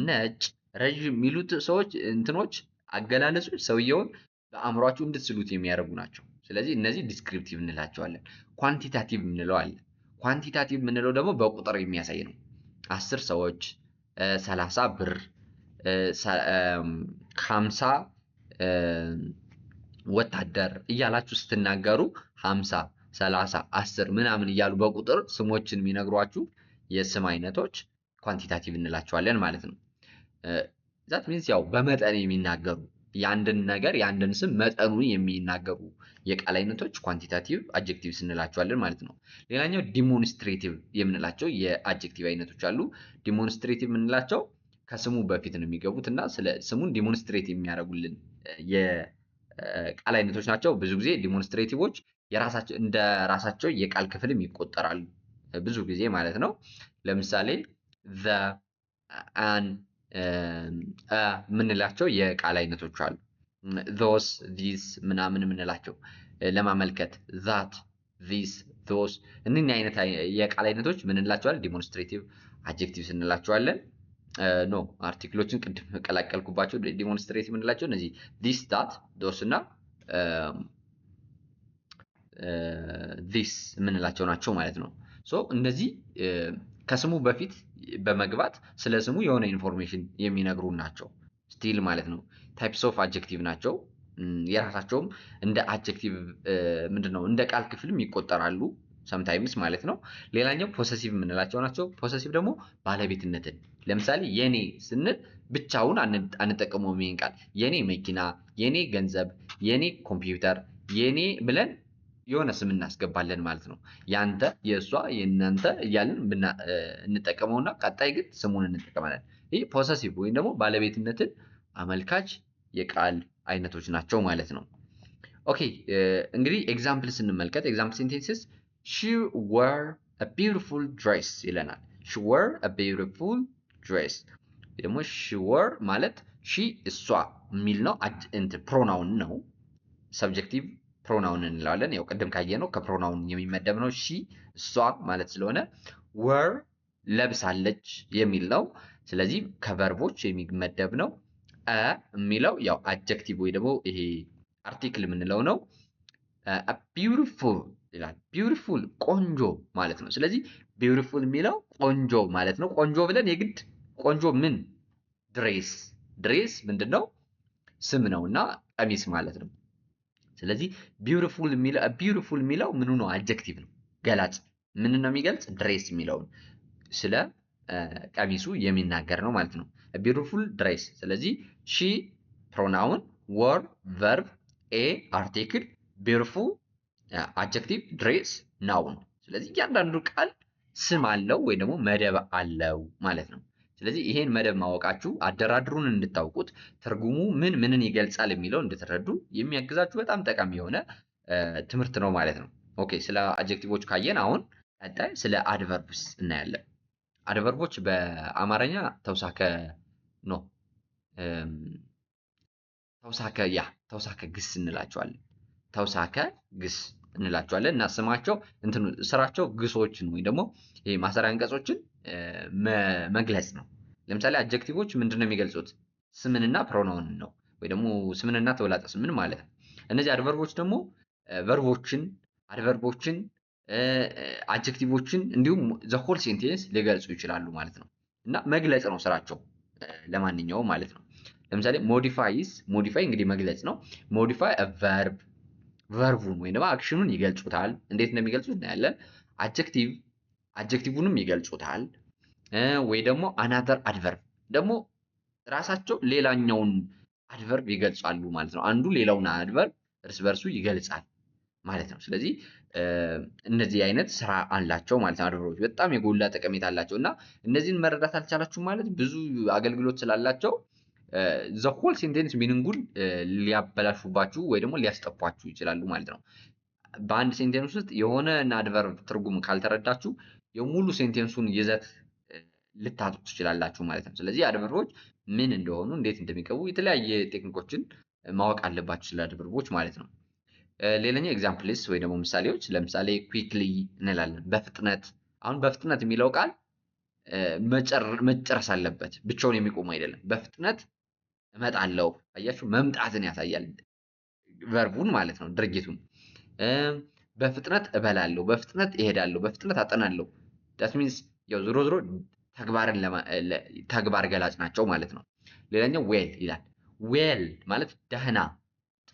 ነጭ፣ ረዥም የሚሉት ሰዎች እንትኖች አገላለጾች ሰውየውን በአእምሯችሁ እንድትስሉት የሚያደርጉ ናቸው። ስለዚህ እነዚህ ዲስክሪፕቲቭ እንላቸዋለን። ኳንቲታቲቭ የምንለው አለ። ኳንቲታቲቭ የምንለው ደግሞ በቁጥር የሚያሳይ ነው። 10 ሰዎች፣ 30 ብር፣ 50 ወታደር እያላችሁ ስትናገሩ 50፣ 30፣ 10 ምናምን እያሉ በቁጥር ስሞችን የሚነግሯችሁ የስም አይነቶች ኳንቲታቲቭ እንላቸዋለን ማለት ነው። ዛት ሚንስ ያው በመጠን የሚናገሩ የአንድን ነገር የአንድን ስም መጠኑን የሚናገሩ የቃል አይነቶች ኳንቲታቲቭ አጀክቲቭስ እንላቸዋለን ማለት ነው። ሌላኛው ዲሞንስትሬቲቭ የምንላቸው የአጀክቲቭ አይነቶች አሉ። ዲሞንስትሬቲቭ የምንላቸው ከስሙ በፊት ነው የሚገቡት እና ስለ ስሙን ዲሞንስትሬት የሚያደርጉልን የቃል አይነቶች ናቸው። ብዙ ጊዜ ዲሞንስትሬቲቮች እንደ ራሳቸው የቃል ክፍልም ይቆጠራሉ ብዙ ጊዜ ማለት ነው። ለምሳሌ the an የምንላቸው የቃል አይነቶች አሉ። those these ምናምን የምንላቸው ለማመልከት that this those እነኚህ አይነት የቃል አይነቶች ምን እንላቸዋለን? ዲሞንስትሬቲቭ አጀክቲቭስ እንላቸዋለን። ኖ አርቲክሎችን ቅድም ቀላቀልኩባቸው። ዲሞንስትሬቲቭ የምንላቸው እነዚህ this that those እና this የምንላቸው ናቸው ማለት ነው። ሶ እነዚህ ከስሙ በፊት በመግባት ስለ ስሙ የሆነ ኢንፎርሜሽን የሚነግሩ ናቸው ስቲል ማለት ነው። ታይፕስ ኦፍ አጀክቲቭ ናቸው። የራሳቸውም እንደ አጀክቲቭ ምንድነው እንደ ቃል ክፍልም ይቆጠራሉ ሰምታይምስ ማለት ነው። ሌላኛው ፖሰሲቭ የምንላቸው ናቸው። ፖሰሲቭ ደግሞ ባለቤትነትን ለምሳሌ የኔ ስንል ብቻውን አንጠቀመውም ይሄን ቃል። የኔ መኪና፣ የኔ ገንዘብ፣ የኔ ኮምፒውተር፣ የኔ ብለን የሆነ ስም እናስገባለን ማለት ነው። ያንተ፣ የእሷ፣ የእናንተ እያልን እንጠቀመውና ቀጣይ ግን ስሙን እንጠቀማለን። ይህ ፖሰሲቭ ወይም ደግሞ ባለቤትነትን አመልካች የቃል አይነቶች ናቸው ማለት ነው። ኦኬ እንግዲህ ኤግዛምፕል ስንመልከት ኤግዛምፕል ሴንቴንስስ she wore a beautiful dress ይለናል። she wore a beautiful dress ደግሞ she wore ማለት she እሷ የሚል ነው። ፕሮናውን ነው። ሰብጀክቲቭ ፕሮናውን እንለዋለን። ያው ቅድም ካየነው ከፕሮናውን የሚመደብ ነው። she እሷ ማለት ስለሆነ were ለብሳለች የሚል ነው። ስለዚህ ከቨርቦች የሚመደብ ነው። የሚለው ያው አጀክቲቭ ወይ ደግሞ ይሄ አርቲክል የምንለው ነው። ቢዩቲፉል ይላል። ቢዩቲፉል ቆንጆ ማለት ነው። ስለዚህ ቢዩቲፉል የሚለው ቆንጆ ማለት ነው። ቆንጆ ብለን የግድ ቆንጆ ምን ድሬስ ምንድነው? ስም ነው እና ቀሚስ ማለት ነው። ስለዚህ ቢዩቲፉል የሚለው ምኑ ነው? አጀክቲቭ ነው፣ ገላጭ። ምን ነው የሚገልጽ? ድሬስ የሚለውን ስለ ቀሚሱ የሚናገር ነው ማለት ነው። ቢዩቲፉል ድሬስ። ስለዚህ ሺ ፕሮናውን፣ ወር ቨርብ፣ ኤ አርቲክል፣ ቢዩቲፉል አጀክቲቭ፣ ድሬስ ናውን። ስለዚህ እያንዳንዱ ቃል ስም አለው ወይ ደግሞ መደብ አለው ማለት ነው። ስለዚህ ይሄን መደብ ማወቃችሁ አደራድሩን እንድታውቁት ትርጉሙ ምንን ይገልጻል የሚለው እንድትረዱ የሚያግዛችሁ በጣም ጠቃሚ የሆነ ትምህርት ነው ማለት ነው። ኦኬ ስለ አጀክቲቮች ካየን አሁን ቀጣይ ስለ አድቨርብስ እናያለን። አድቨርቦች በአማርኛ ተውሳከ ተውሳከ ግስ እንላቸዋለን። ተውሳከ ግስ እንላቸዋለን እና ስራቸው ግሶችን ወይ ደግሞ ይሄ ማሰሪያ አንቀጾችን መግለጽ ነው። ለምሳሌ አጀክቲቮች ምንድነው የሚገልጹት? ስምንና ፕሮናውንን ነው ወይ ደግሞ ስምንና ተውላጠ ስምን ማለት ነው። እነዚህ አድቨርቦች ደግሞ አድቨርቦችን አጀክቲቮችን እንዲሁም ዘ ሆል ሴንቴንስ ሊገልጹ ይችላሉ ማለት ነው። እና መግለጽ ነው ስራቸው ለማንኛውም ማለት ነው። ለምሳሌ ሞዲፋይ እንግዲህ መግለጽ ነው። ሞዲፋይ ቨርቡን ወይም ደግሞ አክሽኑን ይገልጹታል። እንዴት እንደሚገልጹት እናያለን። አጀክቲቭንም ይገልጹታል። ወይ ደግሞ አናዘር አድቨርብ ደግሞ ራሳቸው ሌላኛውን አድቨርብ ይገልጻሉ ማለት ነው። አንዱ ሌላውን አድቨርብ እርስ በርሱ ይገልጻል ማለት ነው። ስለዚህ እነዚህ አይነት ስራ አላቸው ማለት ነው። አድቨርቦች በጣም የጎላ ጠቀሜታ አላቸው እና እነዚህን መረዳት አልቻላችሁ ማለት ብዙ አገልግሎት ስላላቸው ዘ ሆል ሴንቴንስ ሚኒንጉን ሊያበላሹባችሁ ወይ ደግሞ ሊያስጠፏችሁ ይችላሉ ማለት ነው። በአንድ ሴንቴንስ ውስጥ የሆነ አድቨርብ ትርጉም ካልተረዳችሁ የሙሉ ሴንቴንሱን ይዘት ልታጡ ትችላላችሁ ማለት ነው። ስለዚህ አድቨርቦች ምን እንደሆኑ እንዴት እንደሚገቡ የተለያየ ቴክኒኮችን ማወቅ አለባችሁ ስለ አድቨርቦች ማለት ነው። ሌላኛው ኤግዛምፕልስ ወይ ደግሞ ምሳሌዎች፣ ለምሳሌ ኩዊክሊ እንላለን፣ በፍጥነት። አሁን በፍጥነት የሚለው ቃል መጨረስ አለበት፣ ብቻውን የሚቆም አይደለም። በፍጥነት እመጣለሁ፣ አያችሁ፣ መምጣትን ያሳያል ቨርቡን ማለት ነው፣ ድርጊቱን። በፍጥነት እበላለሁ፣ በፍጥነት እሄዳለሁ፣ በፍጥነት አጠናለሁ። ዳት ሚንስ ያው ዞሮ ዞሮ ተግባር ገላጭ ናቸው ማለት ነው። ሌላኛው ዌል ይላል። ዌል ማለት ደህና፣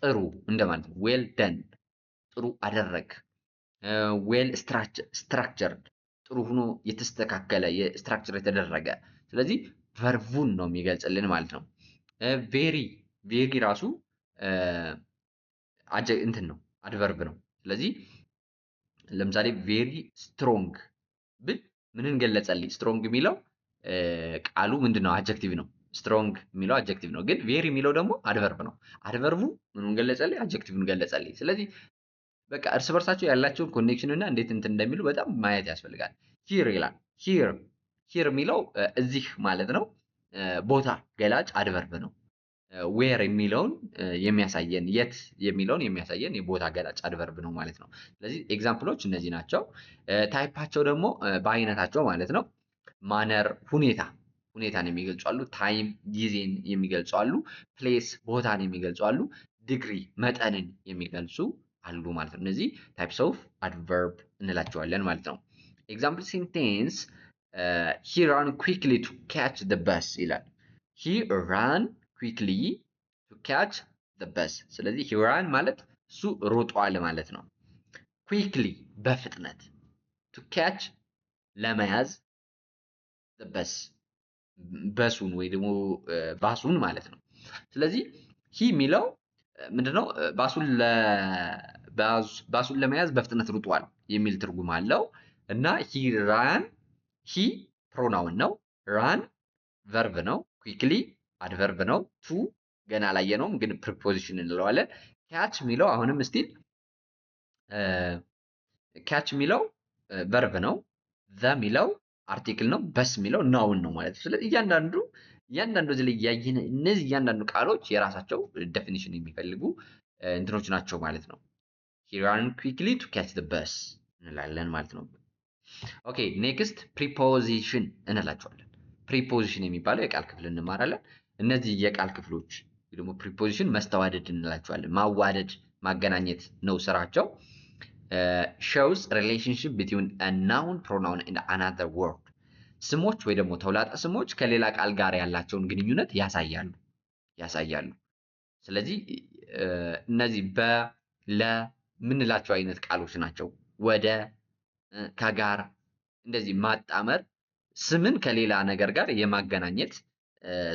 ጥሩ እንደማለት ነው። ዌል ደን ጥሩ አደረግ። ዌል ስትራክቸርድ ጥሩ ሆኖ የተስተካከለ የስትራክቸር የተደረገ። ስለዚህ ቨርቡን ነው የሚገልጽልን ማለት ነው። ቬሪ ራሱ እንትን ነው አድቨርብ ነው። ስለዚህ ለምሳሌ ቬሪ ስትሮንግ ብል ምንን ገለጸልኝ? ስትሮንግ የሚለው ቃሉ ምንድነው? አጀክቲቭ ነው። ስትሮንግ የሚለው አጀክቲቭ ነው። ግን ቬሪ የሚለው ደግሞ አድቨርብ ነው። አድቨርቡ ምኑን ገለጸልኝ? አጀክቲቭን ገለጸልኝ። ስለዚህ በቃ እርስ በርሳቸው ያላቸውን ኮኔክሽን እና እንዴት እንትን እንደሚሉ በጣም ማየት ያስፈልጋል። ሂር ይላል። ሂር የሚለው እዚህ ማለት ነው። ቦታ ገላጭ አድቨርብ ነው። ዌር የሚለውን የሚያሳየን፣ የት የሚለውን የሚያሳየን የቦታ ገላጭ አድቨርብ ነው ማለት ነው። ስለዚህ ኤግዛምፕሎች እነዚህ ናቸው። ታይፓቸው ደግሞ በአይነታቸው ማለት ነው። ማነር ሁኔታን የሚገልጹ አሉ። ታይም ጊዜን የሚገልጹ አሉ። ፕሌስ ቦታን የሚገልጹ አሉ። ዲግሪ መጠንን የሚገልጹ አሉ ማለት ነው። እነዚህ ታይፕስ ኦፍ አድቨርብ እንላቸዋለን ማለት ነው። ኤግዛምፕል ሴንቴንስ ሂ ራን ኩዊክሊ ቱ ካች ዘ በስ ይላል። ሂ ራን ኩዊክሊ ቱ ካች ዘ በስ። ስለዚህ ሂ ራን ማለት እሱ ሮጧል ማለት ነው። ኩዊክሊ በፍጥነት፣ ቱ ካች ለመያዝ፣ ዘ በስ በሱን ወይ ደግሞ ባሱን ማለት ነው። ስለዚህ ሂ የሚለው ምንድነው? ባሱን ለመያዝ በፍጥነት ሩጧል የሚል ትርጉም አለው እና ሂ ራን፣ ሂ ፕሮናውን ነው፣ ራን ቨርብ ነው፣ ኩዊክሊ አድቨርብ ነው፣ ቱ ገና አላየነውም ግን ፕሪፖዚሽን እንለዋለን። ካች የሚለው አሁንም ስቲል ካች የሚለው ቨርብ ነው፣ ዘ የሚለው አርቲክል ነው፣ በስ የሚለው ናውን ነው ማለት ነው። ስለዚህ እያንዳንዱ እዚህ ላይ ያየን እነዚህ እያንዳንዱ ቃሎች የራሳቸው ዴፊኒሽን የሚፈልጉ እንትኖች ናቸው ማለት ነው። ሂ ራን ኩዊክሊ ቱ ካች ዘ በስ እንላለን ማለት ነው። ኦኬ ኔክስት ፕሪፖዚሽን እንላቸዋለን። ፕሪፖዚሽን የሚባለው የቃል ክፍል እንማራለን። እነዚህ የቃል ክፍሎች ደግሞ ፕሪፖዚሽን መስተዋደድ እንላቸዋለን። ማዋደድ ማገናኘት ነው ስራቸው። shows relationship between a noun pronoun and another word ስሞች ወይ ደግሞ ተውላጠ ስሞች ከሌላ ቃል ጋር ያላቸውን ግንኙነት ያሳያሉ። ስለዚህ እነዚህ ለምንላቸው አይነት ቃሎች ናቸው። ወደ፣ ከጋር እንደዚህ ማጣመር ስምን ከሌላ ነገር ጋር የማገናኘት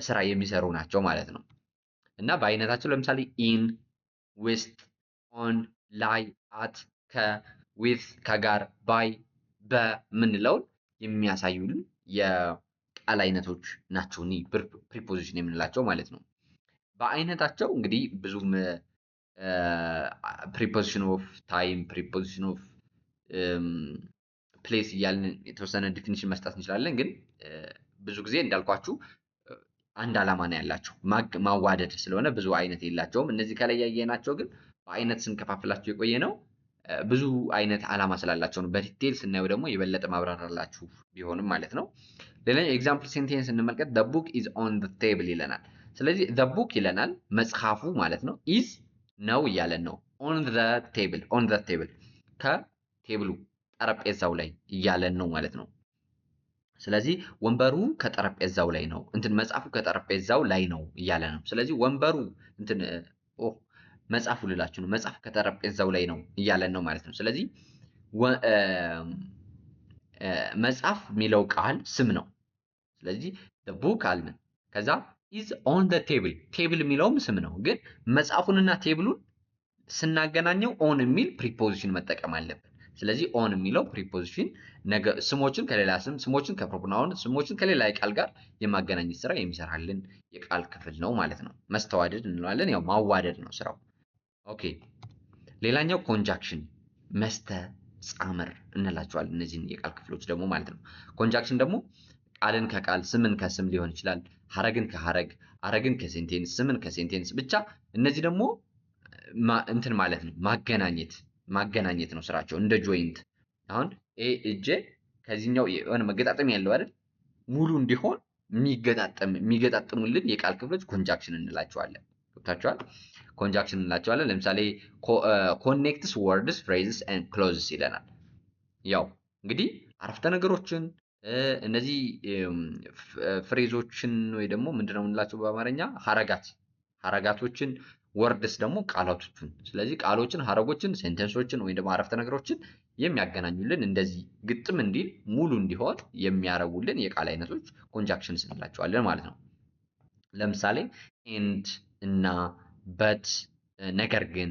ስራ የሚሰሩ ናቸው ማለት ነው። እና በአይነታቸው ለምሳሌ ኢን፣ ውስጥ፣ ኦን፣ ላይ፣ አት፣ ከዊዝ፣ ከጋር፣ ባይ፣ በምንለውን የሚያሳዩልን የቃል አይነቶች ናቸው እኒ ፕሪፖዚሽን የምንላቸው ማለት ነው። በአይነታቸው እንግዲህ ብዙም ፕሪፖዚሽን ኦፍ ታይም፣ ፕሪፖዚሽን ኦፍ ፕሌስ እያልን የተወሰነ ዲፊኒሽን መስጠት እንችላለን። ግን ብዙ ጊዜ እንዳልኳችሁ አንድ ዓላማ ነው ያላቸው፣ ማዋደድ ስለሆነ ብዙ አይነት የላቸውም። እነዚህ ከላይ ያየናቸው ግን በአይነት ስንከፋፍላቸው የቆየ ነው ብዙ አይነት ዓላማ ስላላቸው ነው። በዲቴል ስናየው ደግሞ የበለጠ ማብራራላችሁ ቢሆንም ማለት ነው። ሌላኛው ኤግዛምፕል ሴንቴንስ እንመልከት። the book is on the table ይለናል። ስለዚህ the book ይለናል መጽሐፉ ማለት ነው። is ነው እያለን ነው። on the table ከቴብሉ ጠረጴዛው ላይ እያለን ነው ማለት ነው። ስለዚህ ወንበሩ ከጠረጴዛው ላይ ነው፣ መጽሐፉ ከጠረጴዛው ላይ ነው እያለ ነው። ስለዚህ ወንበሩ መጽሐፉ ልላችሁ ነው፣ መጽሐፍ ከጠረጴዛው ላይ ነው እያለን ነው ማለት ነው። ስለዚህ መጽሐፍ የሚለው ቃል ስም ነው። ስለዚህ the book አልን፣ ከዛ is on the table ቴብል የሚለውም ስም ነው። ግን መጽሐፉንና ቴብሉን ስናገናኘው ኦን የሚል ፕሪፖዚሽን መጠቀም አለብን። ስለዚህ ኦን የሚለው ፕሪፖዚሽን ስሞችን ከሌላ ስም፣ ስሞችን ከፕሮናውን፣ ስሞችን ከሌላ የቃል ጋር የማገናኘት ስራ የሚሰራልን የቃል ክፍል ነው ማለት ነው። መስተዋደድ እንለዋለን፣ ያው ማዋደድ ነው ስራው። ኦኬ ሌላኛው ኮንጃክሽን መስተጻምር እንላቸዋለን እነዚህን የቃል ክፍሎች ደግሞ ማለት ነው። ኮንጃክሽን ደግሞ ቃልን ከቃል ስምን ከስም ሊሆን ይችላል፣ ሀረግን ከሀረግ አረግን ከሴንቴንስ ስምን ከሴንቴንስ ብቻ እነዚህ ደግሞ ማለት ነው ማገናኘት ነው ስራቸው። እንደ ጆይንት አሁን እጄ ከዚህኛው የሆነ መገጣጠም ያለው አይደል ሙሉ እንዲሆን የሚገጣጥሙልን የቃል ክፍሎች ኮንጃክሽን እንላቸዋለን። ገብታችኋል? ኮንጃክሽን እንላቸዋለን። ለምሳሌ ኮኔክትስ ወርድስ ፍሬዝስ ኤንድ ክሎዝስ ይለናል። ያው እንግዲህ አረፍተ ነገሮችን እነዚህ ፍሬዞችን ወይ ደግሞ ምንድነው የምንላቸው በአማርኛ ሀረጋቶችን፣ ወርድስ ደግሞ ቃላቶችን። ስለዚህ ቃሎችን፣ ሀረጎችን፣ ሴንተንሶችን ወይ ደግሞ አረፍተ ነገሮችን የሚያገናኙልን እንደዚህ ግጥም እንዲል ሙሉ እንዲሆን የሚያረጉልን የቃል አይነቶች ኮንጃክሽንስ እንላቸዋለን ማለት ነው። ለምሳሌ ኤንድ እና በት፣ ነገር ግን፣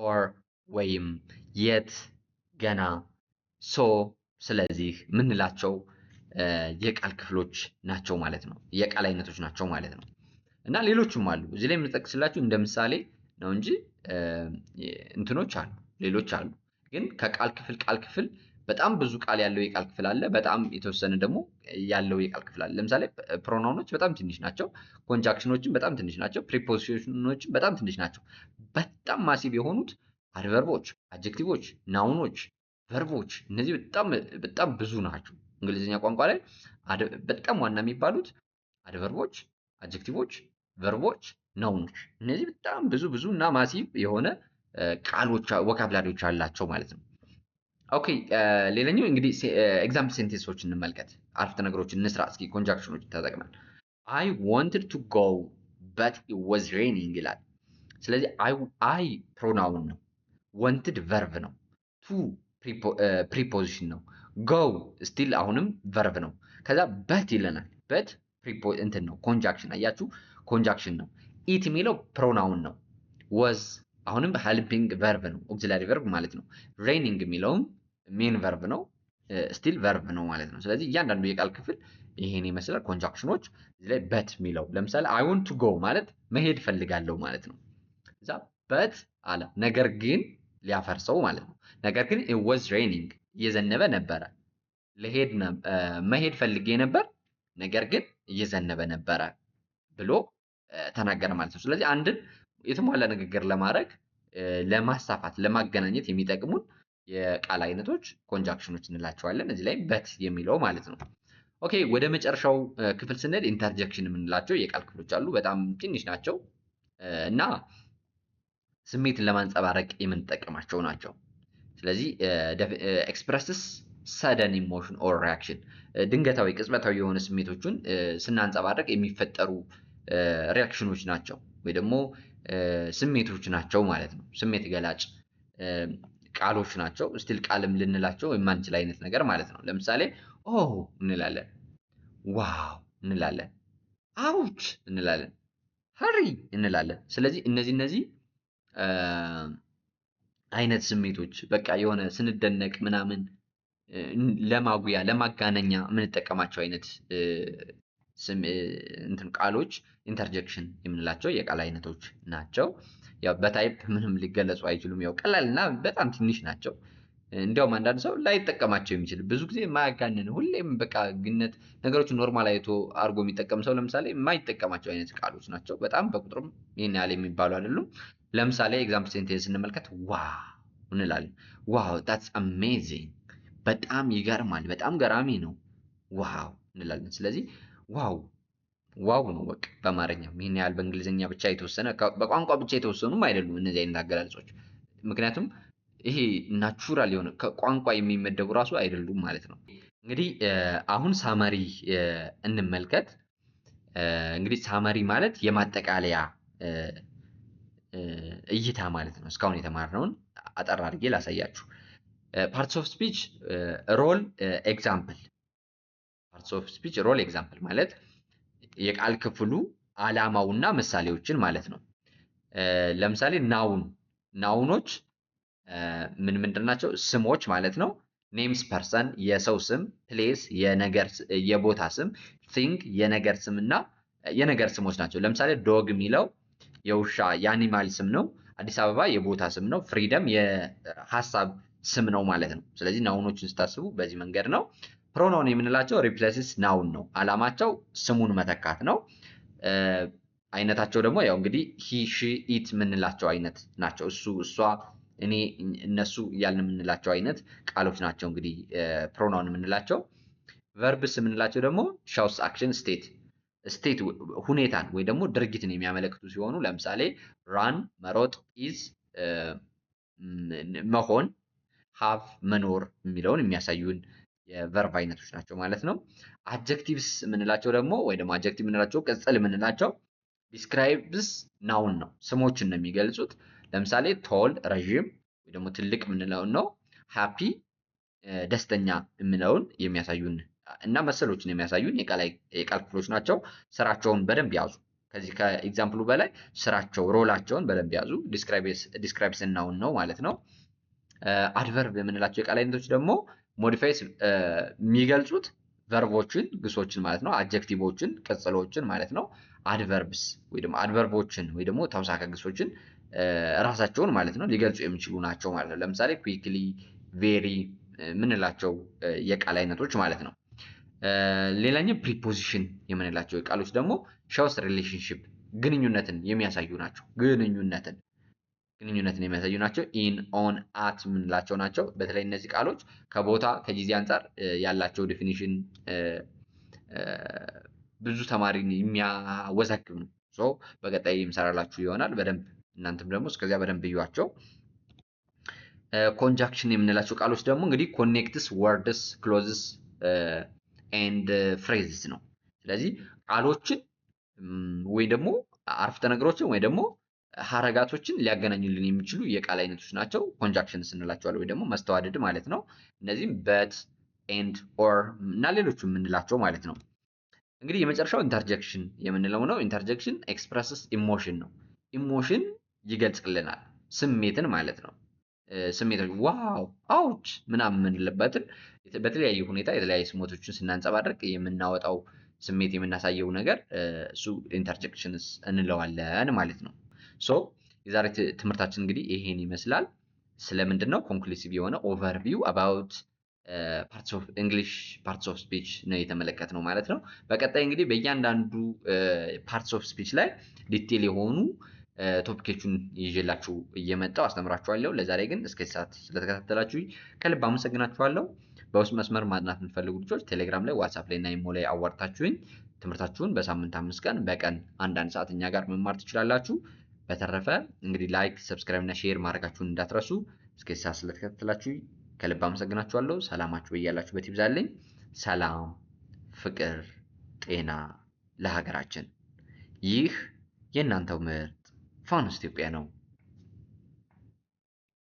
ኦር ወይም፣ የት፣ ገና፣ ሶ፣ ስለዚህ ምንላቸው የቃል ክፍሎች ናቸው ማለት ነው። የቃል አይነቶች ናቸው ማለት ነው። እና ሌሎችም አሉ እዚህ ላይ የምንጠቅስላችሁ እንደ ምሳሌ ነው እንጂ እንትኖች አሉ፣ ሌሎች አሉ። ግን ከቃል ክፍል በጣም ብዙ ቃል ያለው የቃል ክፍል አለ። በጣም የተወሰነ ደግሞ ያለው የቃል ክፍል አለ። ለምሳሌ ፕሮናውኖች በጣም ትንሽ ናቸው። ኮንጃክሽኖችም በጣም ትንሽ ናቸው። ፕሪፖዚሽኖችም በጣም ትንሽ ናቸው። በጣም ማሲቭ የሆኑት አድቨርቦች፣ አጀክቲቮች፣ ናውኖች፣ ቨርቦች እነዚህ በጣም ብዙ ናቸው። እንግሊዝኛ ቋንቋ ላይ በጣም ዋና የሚባሉት አድቨርቦች፣ አጀክቲቮች፣ ቨርቦች፣ ናውኖች እነዚህ በጣም ብዙ እና ማሲቭ የሆነ ቃሎች ወካብላሪዎች አላቸው ማለት ነው። ኦኬ ሌላኛው እንግዲህ ኤግዛምፕል ሴንቴንሶች እንመልከት። አረፍተ ነገሮችን እንስራ እስኪ ኮንጃክሽኖች ተጠቅመን። I wanted to go but it was raining ይላል። ስለዚህ አይ ፕሮናውን ነው፣ wanted ቨርብ ነው፣ ቱ ፕሪፖዚሽን ነው፣ go ስቲል አሁንም ቨርብ ነው። ከዛ በት ይለናል። በት እንትን ነው ኮንጃክሽን፣ አያችሁ ኮንጃክሽን ነው። ኢት የሚለው ፕሮናውን ነው። was አሁንም ሄልፒንግ ቨርብ ነው፣ ኦክሲላሪ ቨርብ ማለት ነው። ሬኒንግ የሚለውም ሜን ቨርብ ነው፣ ስቲል ቨርብ ነው ማለት ነው። ስለዚህ እያንዳንዱ የቃል ክፍል ይሄን ይመስላል። ኮንጃክሽኖች እዚህ ላይ በት የሚለው ለምሳሌ አይ ዋንት ቱ ጎ ማለት መሄድ ፈልጋለሁ ማለት ነው። እዛ በት አለ ነገር ግን ሊያፈርሰው ማለት ነው። ነገር ግን it was raining እየዘነበ ነበረ። መሄድ ፈልጌ ነበር ነገር ግን እየዘነበ ነበረ ብሎ ተናገረ ማለት ነው። ስለዚህ አንድን የተሟላ ንግግር ለማድረግ ለማሳፋት፣ ለማገናኘት የሚጠቅሙን የቃል አይነቶች ኮንጃክሽኖች እንላቸዋለን። እዚህ ላይ በት የሚለው ማለት ነው። ኦኬ ወደ መጨረሻው ክፍል ስንሄድ ኢንተርጀክሽን የምንላቸው የቃል ክፍሎች አሉ። በጣም ትንሽ ናቸው እና ስሜትን ለማንጸባረቅ የምንጠቀማቸው ናቸው። ስለዚህ ኤክስፕረስስ ሰደን ኢሞሽን ኦር ሪያክሽን ድንገታዊ ቅጽበታዊ የሆነ ስሜቶችን ስናንጸባረቅ የሚፈጠሩ ሪያክሽኖች ናቸው ወይ ደግሞ ስሜቶች ናቸው ማለት ነው። ስሜት ገላጭ ቃሎች ናቸው። ስቲል ቃልም ልንላቸው የማንችል አይነት ነገር ማለት ነው። ለምሳሌ ኦ እንላለን፣ ዋው እንላለን፣ አውች እንላለን፣ ሀሪ እንላለን። ስለዚህ እነዚህ አይነት ስሜቶች በቃ የሆነ ስንደነቅ ምናምን ለማጉያ ለማጋነኛ የምንጠቀማቸው አይነት ቃሎች ኢንተርጀክሽን የምንላቸው የቃል አይነቶች ናቸው። ያው በታይፕ ምንም ሊገለጹ አይችሉም። ያው ቀላል እና በጣም ትንሽ ናቸው። እንዲያውም አንዳንድ ሰው ላይጠቀማቸው የሚችል ብዙ ጊዜ የማያጋንን ሁሌም በቃ ግነት ነገሮችን ኖርማል አይቶ አድርጎ የሚጠቀም ሰው ለምሳሌ የማይጠቀማቸው አይነት ቃሎች ናቸው። በጣም በቁጥርም ይህን ያህል የሚባሉ አይደሉም። ለምሳሌ ኤግዛምፕል ሴንቴንስ ስንመልከት ዋው እንላለን። ዋው that's amazing በጣም ይገርማል፣ በጣም ገራሚ ነው፣ ዋው እንላለን። ስለዚህ ዋው ነው በቃ በአማርኛም ይህን ያህል በእንግሊዝኛ ብቻ የተወሰነ በቋንቋ ብቻ የተወሰኑም አይደሉም እነዚህ አይነት አገላለጾች። ምክንያቱም ይሄ ናቹራል የሆነ ከቋንቋ የሚመደቡ ራሱ አይደሉም ማለት ነው። እንግዲህ አሁን ሳመሪ እንመልከት። እንግዲህ ሳመሪ ማለት የማጠቃለያ እይታ ማለት ነው። እስካሁን የተማርነውን አጠር አድርጌ ላሳያችሁ። ፓርትስ ኦፍ ስፒች ሮል ኤግዛምፕል። ፓርትስ ኦፍ ስፒች ሮል ኤግዛምፕል ማለት የቃል ክፍሉ ዓላማውና ምሳሌዎችን ማለት ነው። ለምሳሌ ናውኖች ምን ምንድን ናቸው? ስሞች ማለት ነው። ኔምስ ፐርሰን የሰው ስም፣ ፕሌስ የቦታ ስም፣ ቲንግ የነገር ስም እና የነገር ስሞች ናቸው። ለምሳሌ ዶግ የሚለው የውሻ የአኒማል ስም ነው። አዲስ አበባ የቦታ ስም ነው። ፍሪደም የሀሳብ ስም ነው ማለት ነው። ስለዚህ ናውኖችን ስታስቡ በዚህ መንገድ ነው። ፕሮናውን የምንላቸው ሪፕሌስስ ናውን ነው። አላማቸው ስሙን መተካት ነው። አይነታቸው ደግሞ ያው እንግዲህ ሂ ሺ ኢት የምንላቸው አይነት ናቸው። እሱ እሷ እኔ እነሱ እያልን የምንላቸው አይነት ቃሎች ናቸው እንግዲህ ፕሮናውን የምንላቸው። ቨርብስ የምንላቸው ደግሞ ሻውስ አክሽን ስቴት ሁኔታን ወይ ደግሞ ድርጊትን የሚያመለክቱ ሲሆኑ ለምሳሌ ራን መሮጥ፣ ኢዝ መሆን፣ ሃቭ መኖር የሚለውን የሚያሳዩን የቨርብ አይነቶች ናቸው ማለት ነው። አጀክቲቭስ የምንላቸው ደግሞ ወይ ደግሞ አጀክቲቭ የምንላቸው ቅጽል የምንላቸው ዲስክራይብስ ናውን ነው፣ ስሞችን ነው የሚገልጹት። ለምሳሌ ቶል ረዥም ወይ ደግሞ ትልቅ የምንለውን ነው። ሃፒ ደስተኛ የምንለውን የሚያሳዩን እና መሰሎችን የሚያሳዩን የቃል ክፍሎች ናቸው። ስራቸውን በደንብ ያዙ። ከዚህ ከኤግዛምፕሉ በላይ ስራቸው ሮላቸውን በደንብ ያዙ። ዲስክራይብስ ናውን ነው ማለት ነው። አድቨርብ የምንላቸው የቃል አይነቶች ደግሞ ሞዲፋይስ የሚገልጹት ቨርቦችን ግሶችን ማለት ነው። አጀክቲቮችን ቅጽሎችን ማለት ነው። አድቨርብስ ወይ ደግሞ አድቨርቦችን ወይ ደግሞ ተውሳከ ግሶችን ራሳቸውን ማለት ነው ሊገልጹ የሚችሉ ናቸው ማለት ነው። ለምሳሌ ኩዊክሊ፣ ቬሪ የምንላቸው የቃል አይነቶች ማለት ነው። ሌላኛው ፕሪፖዚሽን የምንላቸው ቃሎች ደግሞ ሾውስ ሪሌሽንሺፕ ግንኙነትን የሚያሳዩ ናቸው። ግንኙነትን የሚያሳዩ ናቸው። ኢን፣ ኦን፣ አት የምንላቸው ናቸው። በተለይ እነዚህ ቃሎች ከቦታ ከጊዜ አንጻር ያላቸው ዴፊኒሽን ብዙ ተማሪን የሚያወዛግብ ነው። በቀጣይ የምሰራላችሁ ይሆናል። በደንብ እናንተም ደግሞ እስከዚያ በደንብ እዩዋቸው። ኮንጃክሽን የምንላቸው ቃሎች ደግሞ እንግዲህ ኮኔክትስ ወርድስ ክሎዝስ ኤንድ ፍሬዝስ ነው። ስለዚህ ቃሎችን ወይ ደግሞ አረፍተ ነገሮችን ወይ ደግሞ ሀረጋቶችን ሊያገናኙልን የሚችሉ የቃል አይነቶች ናቸው። ኮንጃክሽንስ እንላቸዋለን ወይ ደግሞ መስተዋድድ ማለት ነው። እነዚህም በት፣ ኤንድ፣ ኦር እና ሌሎቹ የምንላቸው ማለት ነው። እንግዲህ የመጨረሻው ኢንተርጀክሽን የምንለው ነው። ኢንተርጀክሽን ኤክስፕረስስ ኢሞሽን ነው። ኢሞሽን ይገልጽልናል፣ ስሜትን ማለት ነው። ስሜቶች ዋው፣ አውች ምናምን የምንልበትን በተለያየ ሁኔታ የተለያዩ ስሜቶችን ስናንጸባርቅ የምናወጣው ስሜት የምናሳየው ነገር እሱ ኢንተርጀክሽንስ እንለዋለን ማለት ነው። የዛሬ ትምህርታችን እንግዲህ ይሄን ይመስላል። ስለምንድን ነው ኮንክሉሲቭ የሆነ ኦቨርቪው አባውት ፓርትስ ኦፍ እንግሊሽ ፓርትስ ኦፍ ስፒች ነው የተመለከትነው ማለት ነው። በቀጣይ እንግዲህ በእያንዳንዱ ፓርትስ ኦፍ ስፒች ላይ ዲቴል የሆኑ ቶፒኮቹን ይዤላችሁ እየመጣሁ አስተምራችኋለሁ። ለዛሬ ግን እስከ ሰዓት ስለተከታተላችሁ ከልብ አመሰግናችኋለሁ። በውስጥ መስመር ማጥናት የምትፈልጉ ልጆች ቴሌግራም ላይ፣ ዋትስአፕ ላይ እና ኢሞ ላይ አዋርታችሁኝ ትምህርታችሁን በሳምንት 5 ቀን በቀን አንዳንድ ሰዓት እኛ ጋር መማር ትችላላችሁ። በተረፈ እንግዲህ ላይክ፣ ሰብስክራይብ እና ሼር ማድረጋችሁን እንዳትረሱ። እስከ ሰዓት ስለተከታተላችሁ ከልብ አመሰግናችኋለሁ። ሰላማችሁ በያላችሁበት ይብዛልኝ። ሰላም፣ ፍቅር፣ ጤና ለሀገራችን። ይህ የእናንተው ምርጥ ፋኖስ ኢትዮጵያ ነው።